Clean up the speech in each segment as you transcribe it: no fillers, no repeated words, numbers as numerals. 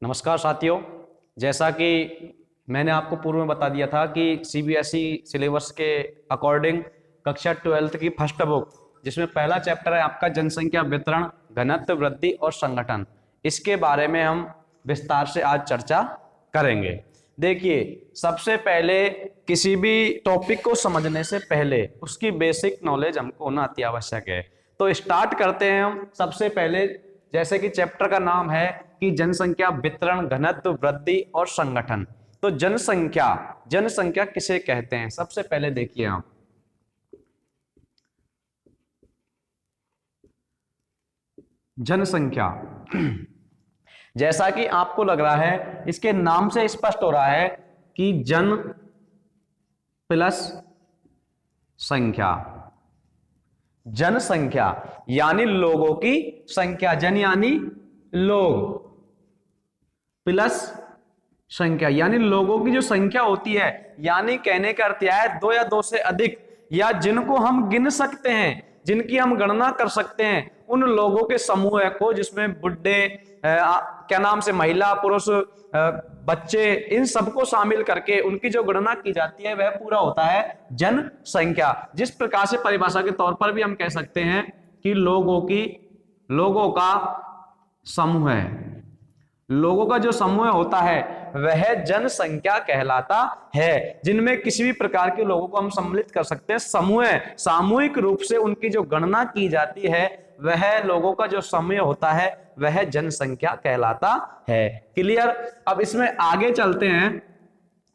नमस्कार साथियों, जैसा कि मैंने आपको पूर्व में बता दिया था कि सीबीएसई सिलेबस के अकॉर्डिंग कक्षा 12th की फर्स्ट बुक, जिसमें पहला चैप्टर है आपका जनसंख्या वितरण, घनत्व, वृद्धि और संगठन, इसके बारे में हम विस्तार से आज चर्चा करेंगे। देखिए, सबसे पहले किसी भी टॉपिक को समझने से पहले उसकी बेसिक नॉलेज हमको होना अति आवश्यक है। तो स्टार्ट करते हैं हम सबसे पहले, जैसे कि चैप्टर का नाम है कि जनसंख्या वितरण, घनत्व, वृद्धि और संगठन। तो जनसंख्या किसे कहते हैं? सबसे पहले देखिए आप, जनसंख्या जैसा कि आपको लग रहा है, इसके नाम से स्पष्ट हो रहा है कि जन प्लस संख्या। जनसंख्या यानी लोगों की संख्या, जन यानी लोग, प्लस संख्या यानी लोगों की जो संख्या होती है, यानी कहने का अर्थ है दो या दो से अधिक, या जिनको हम गिन सकते हैं, जिनकी हम गणना कर सकते हैं, उन लोगों के समूह को, जिसमें बुढ़े, क्या नाम से, महिला, पुरुष, बच्चे, इन सबको शामिल करके उनकी जो गणना की जाती है वह पूरा होता है जनसंख्या। जिस प्रकार से परिभाषा के तौर पर भी हम कह सकते हैं कि लोगों का समूह है, लोगों का जो समूह होता है वह जनसंख्या कहलाता है, जिनमें किसी भी प्रकार के लोगों को हम सम्मिलित कर सकते हैं। समूह, सामूहिक रूप से उनकी जो गणना की जाती है, वह लोगों का जो समूह होता है वह जनसंख्या कहलाता है। क्लियर? अब इसमें आगे चलते हैं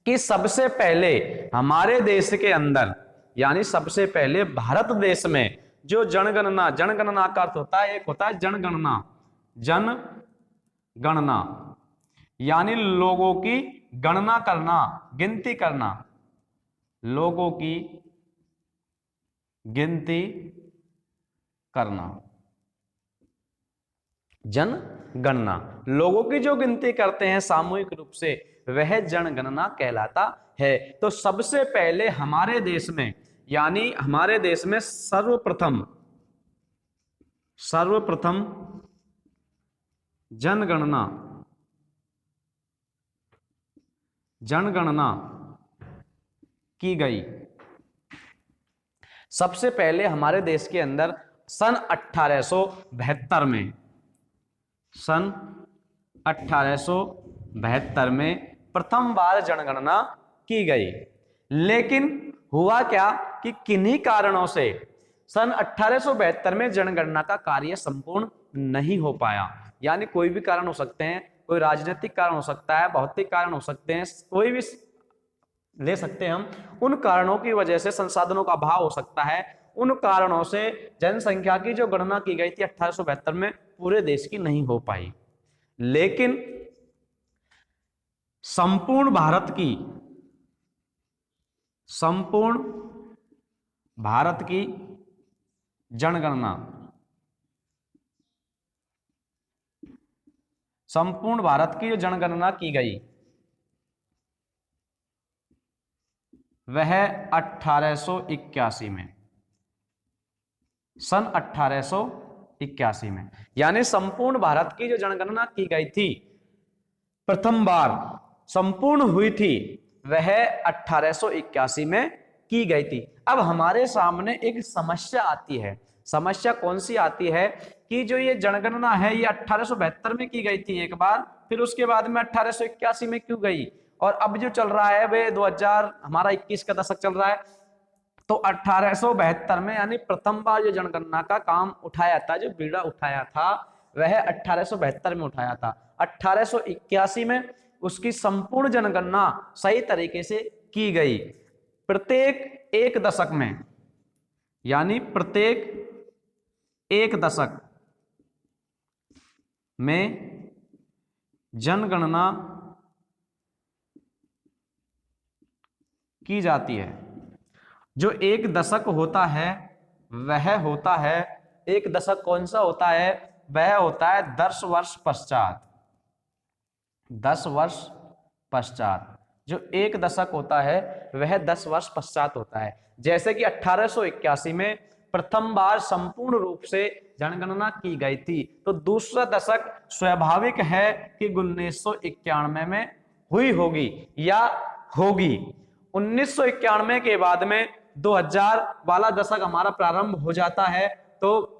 कि सबसे पहले हमारे देश के अंदर, यानी सबसे पहले भारत देश में जो जनगणना का अर्थ होता है, एक होता है जनगणना, जनगणना यानी लोगों की गणना करना, गिनती करना, लोगों की गिनती करना। जनगणना, लोगों की जो गिनती करते हैं सामूहिक रूप से, वह जनगणना कहलाता है। तो सबसे पहले हमारे देश में, यानी हमारे देश में सर्वप्रथम जनगणना की गई। सबसे पहले हमारे देश के अंदर सन 1872 में, सन 1872 में प्रथम बार जनगणना की गई। लेकिन हुआ क्या कि किन्हीं कारणों से सन 1872 में जनगणना का कार्य संपूर्ण नहीं हो पाया। यानी कोई भी कारण हो सकते हैं, कोई राजनीतिक कारण हो सकता है, भौतिक कारण हो सकते हैं, कोई भी ले सकते हैं हम। उन कारणों की वजह से, संसाधनों का अभाव हो सकता है, उन कारणों से जनसंख्या की जो गणना की गई थी 1872 में, पूरे देश की नहीं हो पाई। लेकिन संपूर्ण भारत की जनगणना, संपूर्ण भारत की जो जनगणना की गई वह 1881 में, सन 1881 में, यानी संपूर्ण भारत की जो जनगणना की गई थी, प्रथम बार संपूर्ण हुई थी, वह 1881 में की गई थी। अब हमारे सामने एक समस्या आती है। समस्या कौन सी आती है कि जो ये जनगणना है, ये 1872 में की गई थी एक बार, फिर उसके बाद में 1881 में क्यों गई, और अब जो चल रहा है वे 2000, हमारा 21 का दशक चल रहा है, तो 1872 में, यानी प्रथम बार जो जनगणना का काम उठाया था, जो बीड़ा उठाया था, वह 1872 में उठाया था। 1881 में उसकी संपूर्ण जनगणना सही तरीके से की गई। प्रत्येक एक दशक में, यानी प्रत्येक एक दशक में जनगणना की जाती है। जो एक दशक होता है वह होता है, एक दशक कौन सा होता है? वह होता है 10 वर्ष पश्चात। 10 वर्ष पश्चात जो एक दशक होता है वह 10 वर्ष पश्चात होता है। जैसे कि 1881 में प्रथम बार संपूर्ण रूप से जनगणना की गई थी। तो दूसरा दशक स्वाभाविक है कि 1991 में हुई होगी या होगी। 1991 के बाद में 2000 वाला दशक हमारा प्रारंभ हो जाता है। तो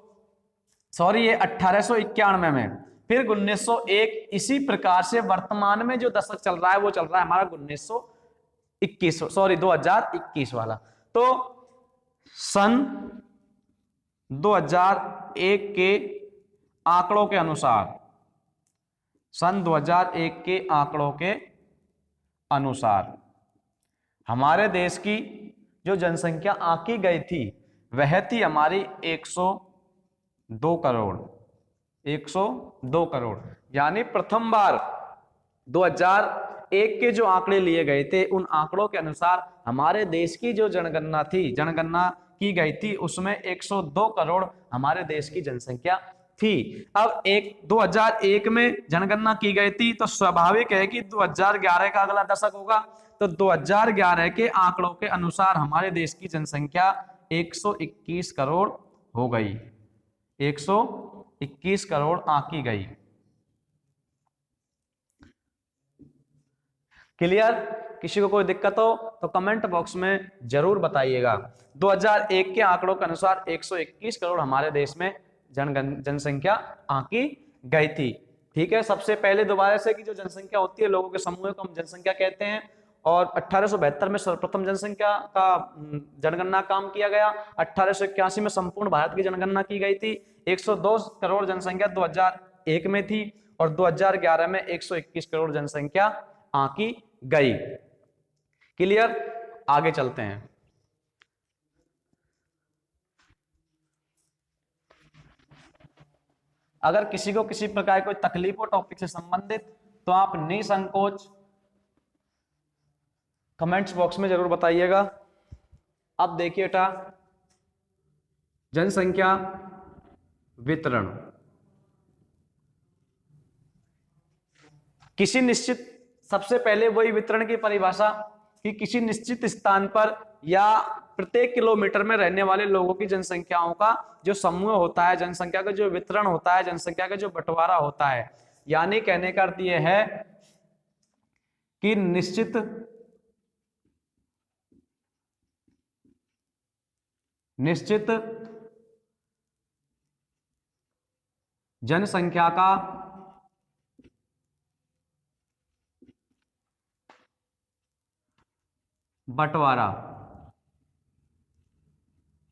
सॉरी, ये 1891 में, फिर 1901, इसी प्रकार से वर्तमान में जो दशक चल रहा है वो चल रहा है हमारा 2021 वाला। तो सन 2001 के आंकड़ों के अनुसार, सन 2001 के आंकड़ों के अनुसार हमारे देश की जो जनसंख्या आंकी गई थी वह थी हमारी 102 करोड़। 102 करोड़, यानी प्रथम बार 2001 के जो आंकड़े लिए गए थे उन आंकड़ों के अनुसार हमारे देश की जो जनगणना थी, जनगणना की गई थी, उसमें 102 करोड़ हमारे देश की जनसंख्या थी। अब 2001 में जनगणना की गई थी, तो स्वाभाविक है कि 2011 का अगला दशक होगा। तो 2011 के आंकड़ों के अनुसार हमारे देश की जनसंख्या 121 करोड़ हो गई। 121 करोड़ आंकी गई। क्लियर? किसी को कोई दिक्कत हो तो कमेंट बॉक्स में जरूर बताइएगा। 2001 के आंकड़ों के अनुसार 121 करोड़ हमारे देश में जनसंख्या आंकी गई थी। ठीक है, सबसे पहले दोबारा से कि जो जनसंख्या होती है लोगों के समूह को हम जनसंख्या कहते हैं, और 1872 में सर्वप्रथम जनसंख्या का जनगणना काम किया गया। 1881 में संपूर्ण भारत की जनगणना की गई थी। 102 करोड़ जनसंख्या 2001 में थी और 2011 में 121 करोड़ जनसंख्या आंकी गई। क्लियर? आगे चलते हैं। अगर किसी को किसी प्रकार कोई तकलीफ हो टॉपिक से संबंधित तो आप निसंकोच कमेंट्स बॉक्स में जरूर बताइएगा। अब देखिए बेटा, जनसंख्या वितरण किसी निश्चित, सबसे पहले वही वितरण की परिभाषा कि किसी निश्चित स्थान पर या प्रत्येक किलोमीटर में रहने वाले लोगों की जनसंख्याओं का जो समूह होता है, जनसंख्या का जो वितरण होता है, जनसंख्या का जो बंटवारा होता है, यानी कहने का अर्थ यह है कि निश्चित जनसंख्या का बंटवारा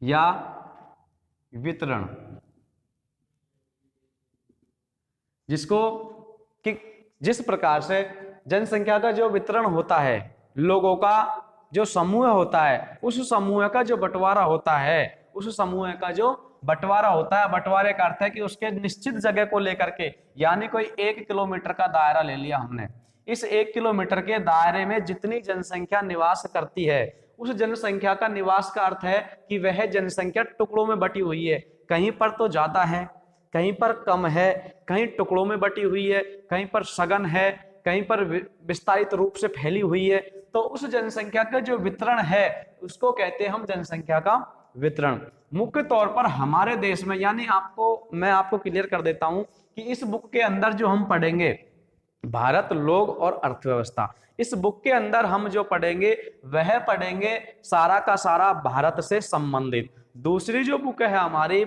या वितरण, जिसको कि जिस प्रकार से जनसंख्या का जो वितरण होता है, लोगों का जो समूह होता है, उस समूह का जो बंटवारा होता है, उस समूह का जो बंटवारा होता है, बंटवारे का अर्थ है कि उसके निश्चित जगह को लेकर के, यानी कोई 1 किलोमीटर का दायरा ले लिया हमने, इस 1 किलोमीटर के दायरे में जितनी जनसंख्या निवास करती है, उस जनसंख्या का निवास का अर्थ है कि वह जनसंख्या टुकड़ों में बटी हुई है। कहीं पर तो ज्यादा है, कहीं पर कम है, कहीं टुकड़ों में बटी हुई है, कहीं पर सघन है, कहीं पर विस्तारित रूप से फैली हुई है। तो उस जनसंख्या का जो वितरण है उसको कहते हैं हम जनसंख्या का वितरण। मुख्य तौर पर हमारे देश में, यानी मैं आपको क्लियर कर देता हूं कि इस बुक के अंदर जो हम पढ़ेंगे भारत, लोग और अर्थव्यवस्था, इस बुक के अंदर हम जो पढ़ेंगे वह पढ़ेंगे सारा का सारा भारत से संबंधित। दूसरी जो बुक है हमारी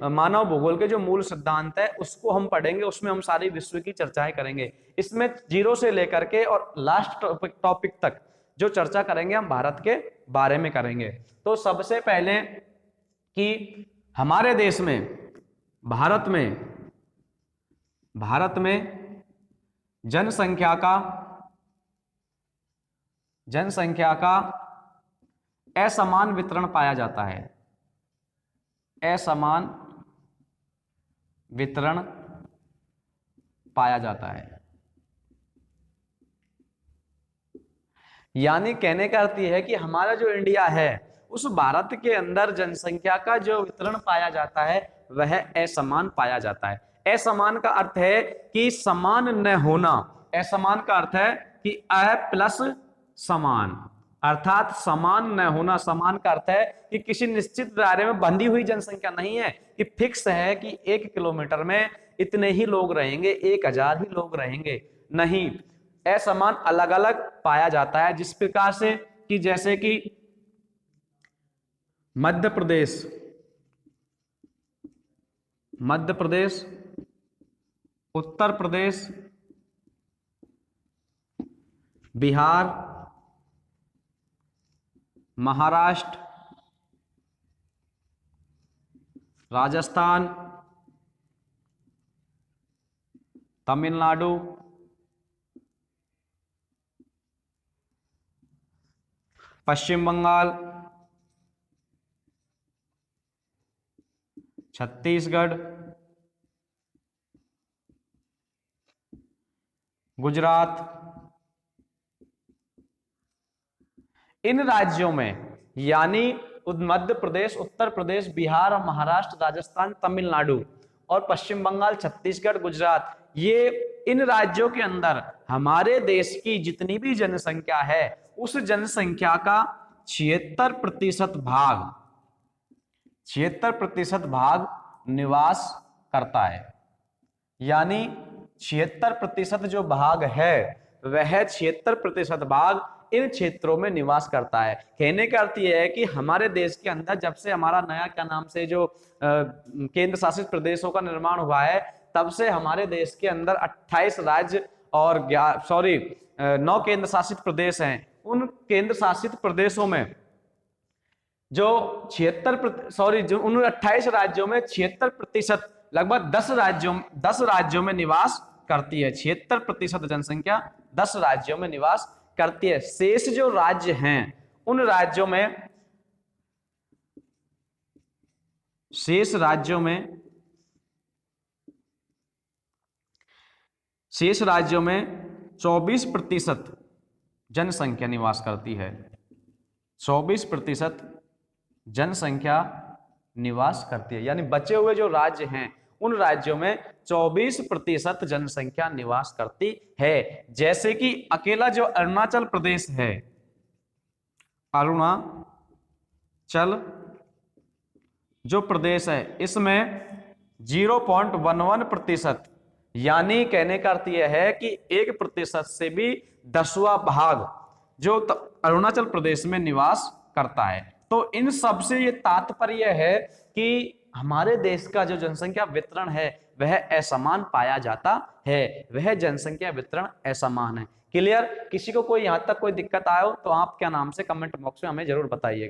मानव भूगोल के जो मूल सिद्धांत है उसको हम पढ़ेंगे, उसमें हम सारी विश्व की चर्चाएं करेंगे। इसमें 0 से लेकर के और लास्ट टॉपिक तक जो चर्चा करेंगे हम भारत के बारे में करेंगे। तो सबसे पहले कि हमारे देश में, भारत में जनसंख्या का असमान वितरण पाया जाता है। असमान वितरण पाया जाता है, यानी कहने का अर्थ यह है कि हमारा जो इंडिया है उस भारत के अंदर जनसंख्या का जो वितरण पाया जाता है वह असमान पाया जाता है। असमान का अर्थ है कि समान न होना, असमान का अर्थ है कि अ प्लस समान, अर्थात समान न होना। समान का अर्थ है कि किसी निश्चित दायरे में बंधी हुई जनसंख्या नहीं है कि फिक्स है कि 1 किलोमीटर में इतने ही लोग रहेंगे, 1000 ही लोग रहेंगे, नहीं, असमान अलग अलग पाया जाता है। जिस प्रकार से कि जैसे कि मध्य प्रदेश, उत्तर प्रदेश, बिहार, महाराष्ट्र, राजस्थान, तमिलनाडु, पश्चिम बंगाल, छत्तीसगढ़, गुजरात, इन राज्यों में यानी मध्य प्रदेश, उत्तर प्रदेश, बिहार और महाराष्ट्र, राजस्थान, तमिलनाडु और पश्चिम बंगाल, छत्तीसगढ़, गुजरात, ये इन राज्यों के अंदर हमारे देश की जितनी भी जनसंख्या है उस जनसंख्या का 76% भाग, 76% भाग निवास करता है। यानी 76% जो भाग है वह 76% भाग इन क्षेत्रों में निवास करता है। कहने का अर्थ यह है कि हमारे देश के अंदर जब से हमारा नया क्या नाम से जो केंद्र शासित प्रदेशों का निर्माण हुआ है, तब से हमारे देश के अंदर 28 राज्य और 9 केंद्र शासित प्रदेश हैं। उन केंद्र शासित प्रदेशों में जो 28 राज्यों में 76%, लगभग 10 राज्यों में निवास करती है। 76% जनसंख्या 10 राज्यों में निवास करती है। शेष जो राज्य हैं उन राज्यों में, शेष राज्यों में 24% जनसंख्या निवास करती है। 24% जनसंख्या निवास करती है। यानी बचे हुए जो राज्य हैं उन राज्यों में 24% जनसंख्या निवास करती है। जैसे कि अकेला जो अरुणाचल प्रदेश है, अरुणाचल जो प्रदेश है, इसमें 0.11%, यानी कहने का अर्थ यह है कि 1% से भी 10वां भाग जो अरुणाचल प्रदेश में निवास करता है। तो इन सब से ये तात्पर्य है कि हमारे देश का जो जनसंख्या वितरण है वह असमान पाया जाता है, वह जनसंख्या वितरण असमान है। क्लियर? किसी को कोई यहां तक कोई दिक्कत आए हो तो आप क्या नाम से कमेंट बॉक्स में हमें जरूर बताइएगा।